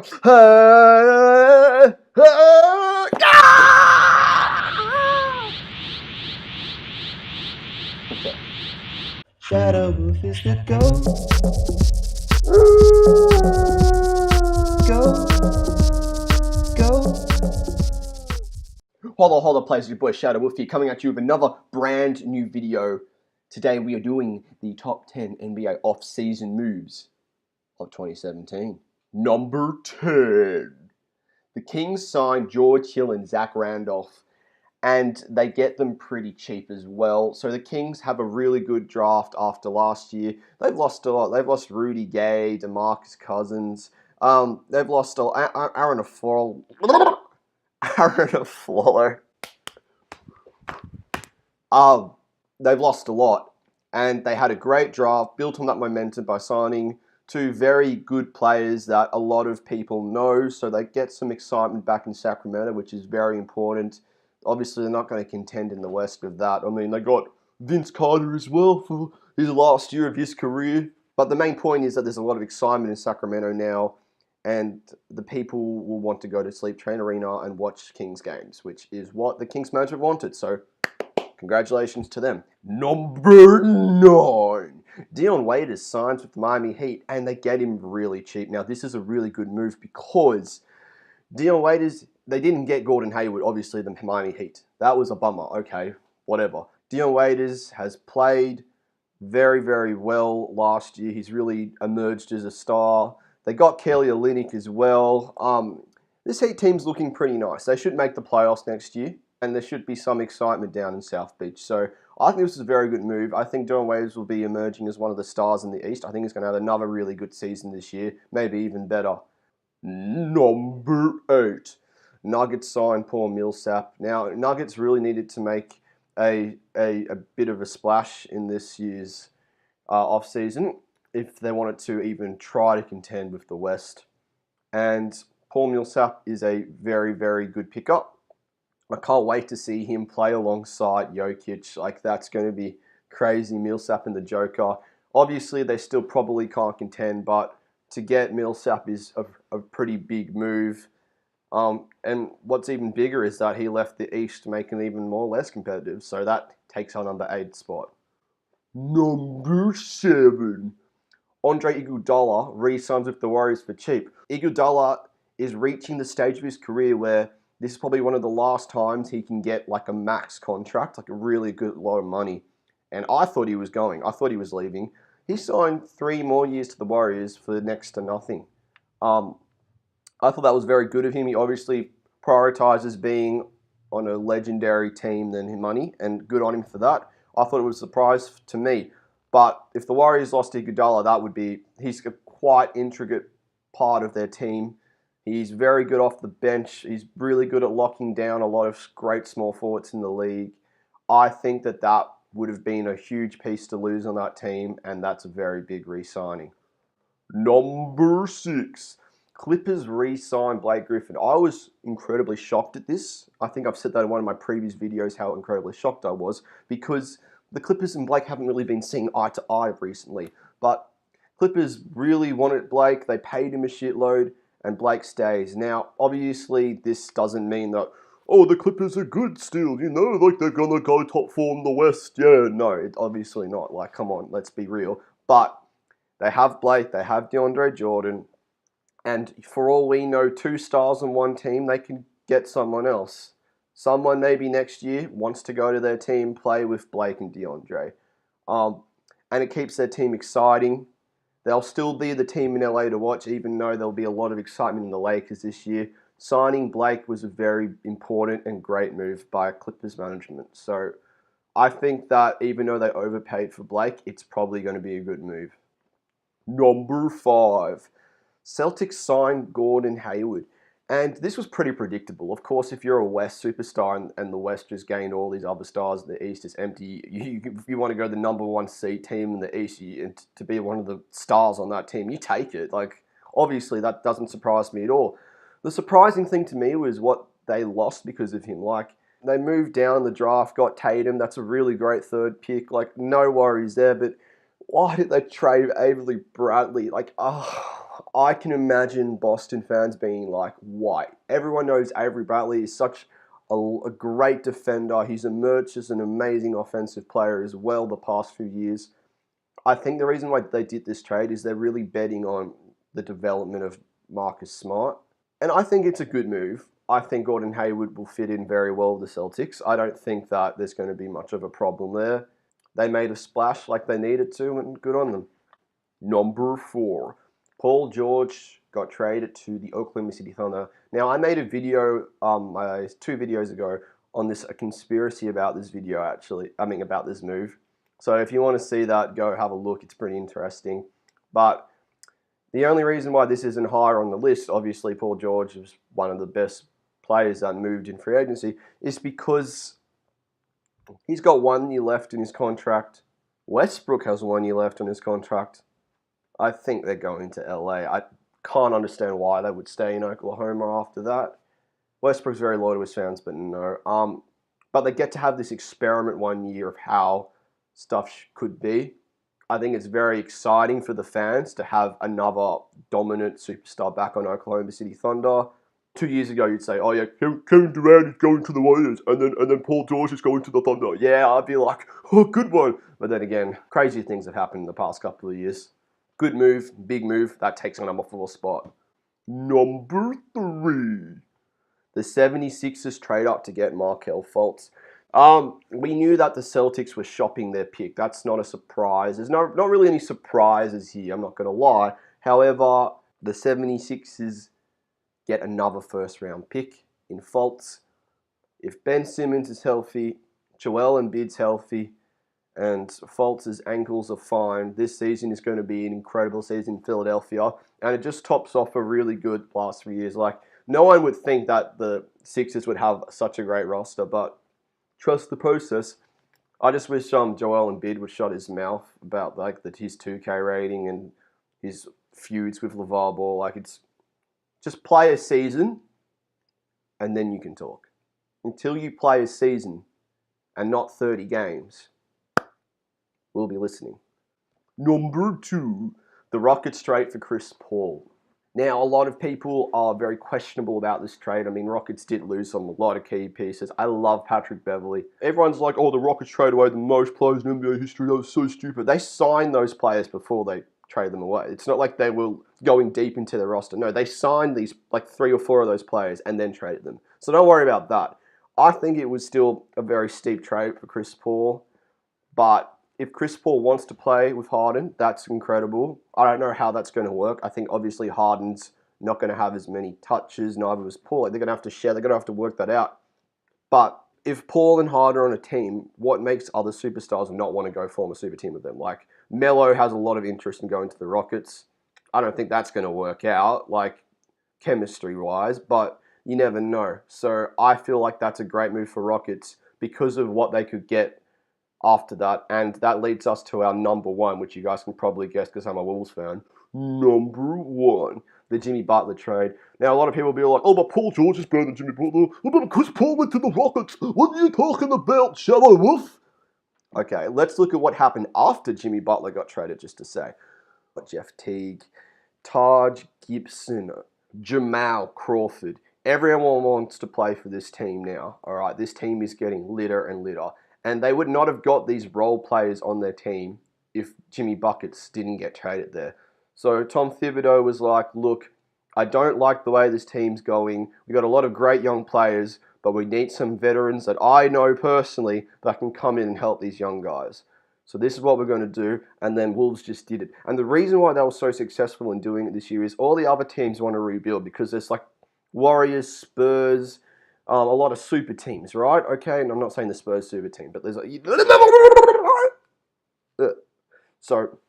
Shadow Wolf is the Hold on, players, your boy Shadow Wolf here, coming at you with another brand new video. Today we are doing the top 10 NBA off-season moves of 2017. Number 10. The Kings signed George Hill and Zach Randolph, and they get them pretty cheap as well. So the Kings have a really good draft after last year. They've lost a lot. They've lost Rudy Gay, DeMarcus Cousins. They've lost Aaron Aflalo. Aaron Aflalo. They've lost a lot, and they had a great draft, built on that momentum by signing two very good players that a lot of people know, so they get some excitement back in Sacramento, which is very important. Obviously, they're not going to contend in the West with that. I mean, they got Vince Carter as well for his last year of his career. But the main point is that there's a lot of excitement in Sacramento now, and the people will want to go to Sleep Train Arena and watch Kings games, which is what the Kings management wanted. So congratulations to them. Number 9. Dion Waiters signs with the Miami Heat, and they get him really cheap. Now, this is a really good move because Dion Waiters, they didn't get Gordon Hayward, obviously, the Miami Heat. That was a bummer. Okay, whatever. Dion Waiters has played very, very well last year. He's really emerged as a star. They got Kelly Olynyk as well. This Heat team's looking pretty nice. They should make the playoffs next year, and there should be some excitement down in South Beach. So I think this is a very good move. I think Dion Waiters will be emerging as one of the stars in the East. I think he's going to have another really good season this year, maybe even better. Number 8. Nuggets signed Paul Millsap. Now, Nuggets really needed to make a bit of a splash in this year's offseason if they wanted to even try to contend with the West. And Paul Millsap is a very, very good pickup. I can't wait to see him play alongside Jokic. Like, that's going to be crazy. Millsap and the Joker. Obviously, they still probably can't contend, but to get Millsap is a pretty big move. And what's even bigger is that he left the East making it even more less competitive. So that takes our number 8 spot. Number 7. Andre Iguodala re-signs with the Warriors for cheap. Iguodala is reaching the stage of his career where this is probably one of the last times he can get like a max contract, like a really good lot of money. And I thought he was going. I thought he was leaving. He signed 3 more years to the Warriors for next to nothing. I thought that was very good of him. He obviously prioritizes being on a legendary team than money, and good on him for that. I thought it was a surprise to me. But if the Warriors lost Iguodala, he's a quite intricate part of their team. He's very good off the bench. He's really good at locking down a lot of great small forwards in the league. I think that would have been a huge piece to lose on that team, and that's a very big re-signing. Number 6. Clippers re-signed Blake Griffin. I was incredibly shocked at this. I think I've said that in one of my previous videos, how incredibly shocked I was, because the Clippers and Blake haven't really been seeing eye to eye recently. But Clippers really wanted Blake. They paid him a shitload, and Blake stays. Now, obviously, this doesn't mean that, oh, the Clippers are good still, like they're going to go top 4 in the West. Yeah, no, obviously not. Like, come on, let's be real. But they have Blake, they have DeAndre Jordan, and for all we know, 2 stars on one team, they can get someone else. Someone maybe next year wants to go to their team, play with Blake and DeAndre. And it keeps their team exciting. They'll still be the team in LA to watch, even though there'll be a lot of excitement in the Lakers this year. Signing Blake was a very important and great move by Clippers management. So I think that even though they overpaid for Blake, it's probably going to be a good move. Number 5. Celtics signed Gordon Hayward. And this was pretty predictable. Of course, if you're a West superstar and the West just gained all these other stars, the East is empty, you want to go to the number 1 seed team in the East and to be one of the stars on that team, you take it. Like, obviously, that doesn't surprise me at all. The surprising thing to me was what they lost because of him. Like, they moved down the draft, got Tatum. That's a really great 3rd pick. Like, no worries there. But why did they trade Avery Bradley? Like, I can imagine Boston fans being like, why? Everyone knows Avery Bradley is such a great defender. He's emerged as an amazing offensive player as well the past few years. I think the reason why they did this trade is they're really betting on the development of Marcus Smart. And I think it's a good move. I think Gordon Hayward will fit in very well with the Celtics. I don't think that there's going to be much of a problem there. They made a splash like they needed to, and good on them. Number 4, Paul George got traded to the Oklahoma City Thunder. Now, I made a video 2 videos ago on this, a conspiracy about this video, about this move. So if you want to see that, go have a look. It's pretty interesting. But the only reason why this isn't higher on the list, obviously Paul George was one of the best players that moved in free agency, is because he's got 1 year left in his contract. Westbrook has 1 year left on his contract. I think they're going to LA. I can't understand why they would stay in Oklahoma after that. Westbrook's very loyal to his fans, but no. But they get to have this experiment 1 year of how stuff could be. I think it's very exciting for the fans to have another dominant superstar back on Oklahoma City Thunder. 2 years ago, you'd say, oh yeah, Kevin Durant is going to the Warriors, and then Paul George is going to the Thunder. Yeah, I'd be like, oh, good one. But then again, crazy things have happened in the past couple of years. Good move, big move, that takes on number 4 spot. Number 3. The 76ers trade up to get Markelle Fultz. We knew that the Celtics were shopping their pick. That's not a surprise. There's not really any surprises here, I'm not going to lie. However, the 76ers get another first-round pick in Fultz. If Ben Simmons is healthy, Joel Embiid's healthy, and Fultz's ankles are fine, this season is going to be an incredible season in Philadelphia, and it just tops off a really good last 3 years. Like, no one would think that the Sixers would have such a great roster, but trust the process. I just wish Joel Embiid would shut his mouth about his 2K rating and his feuds with LeVar Ball. Like, it's just play a season, and then you can talk. Until you play a season and not 30 games, we'll be listening. Number 2, the Rockets trade for Chris Paul. Now, a lot of people are very questionable about this trade. I mean, Rockets did lose on a lot of key pieces. I love Patrick Beverley. Everyone's like, oh, the Rockets trade away the most players in NBA history. That was so stupid. They signed those players before they trade them away. It's not like they were going deep into their roster. No, they signed these, 3 or 4 of those players and then traded them. So don't worry about that. I think it was still a very steep trade for Chris Paul. But if Chris Paul wants to play with Harden, that's incredible. I don't know how that's going to work. I think obviously Harden's not going to have as many touches, neither was Paul. They're going to have to share. They're going to have to work that out. But if Paul and Harden are on a team, what makes other superstars not want to go form a super team with them? Like, Melo has a lot of interest in going to the Rockets. I don't think that's going to work out, chemistry-wise, but you never know. So I feel like that's a great move for Rockets because of what they could get after that, and that leads us to our number 1, which you guys can probably guess because I'm a Wolves fan. Number 1, the Jimmy Butler trade. Now, a lot of people will be like, oh, but Paul George is better than Jimmy Butler. Oh, but Chris Paul went to the Rockets. What are you talking about, Shallow Wolf? Okay, let's look at what happened after Jimmy Butler got traded, just to say. Jeff Teague, Taj Gibson, Jamal Crawford. Everyone wants to play for this team now. All right, this team is getting litter and litter. And they would not have got these role players on their team if Jimmy Buckets didn't get traded there. So Tom Thibodeau was like, look, I don't like the way this team's going. We got a lot of great young players, but we need some veterans that I know personally that can come in and help these young guys. So this is what we're going to do. And then Wolves just did it. And the reason why they were so successful in doing it this year is all the other teams want to rebuild because there's Warriors, Spurs, a lot of super teams, right? Okay, and I'm not saying the Spurs super team, but there's so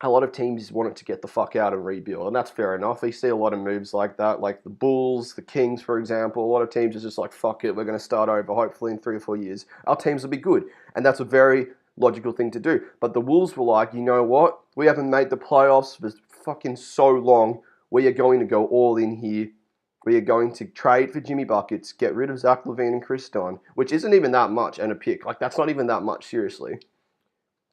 a lot of teams wanted to get the fuck out and rebuild, and that's fair enough. You see a lot of moves like that, like the Bulls, the Kings, for example. A lot of teams are just like, fuck it, we're going to start over. Hopefully in 3 or 4 years, our teams will be good, and that's a very logical thing to do. But the Wolves were like, you know what? We haven't made the playoffs for fucking so long. We are going to go all in here. We are going to trade for Jimmy Buckets, get rid of Zach LaVine and Chris Dunn, which isn't even that much, and a pick. That's not even that much, seriously.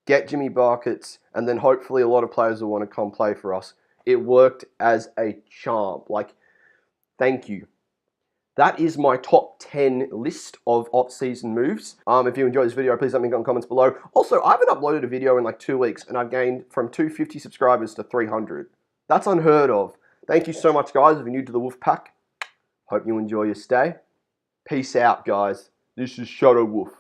Get Jimmy Buckets, and then hopefully a lot of players will want to come play for us. It worked as a charm. Like, thank you. That is my top 10 list of off-season moves. If you enjoyed this video, please let me know in the comments below. Also, I haven't uploaded a video in like 2 weeks, and I've gained from 250 subscribers to 300. That's unheard of. Thank you so much, guys. If you're new to the Wolf Pack, hope you enjoy your stay. Peace out, guys. This is Shadow Wolf.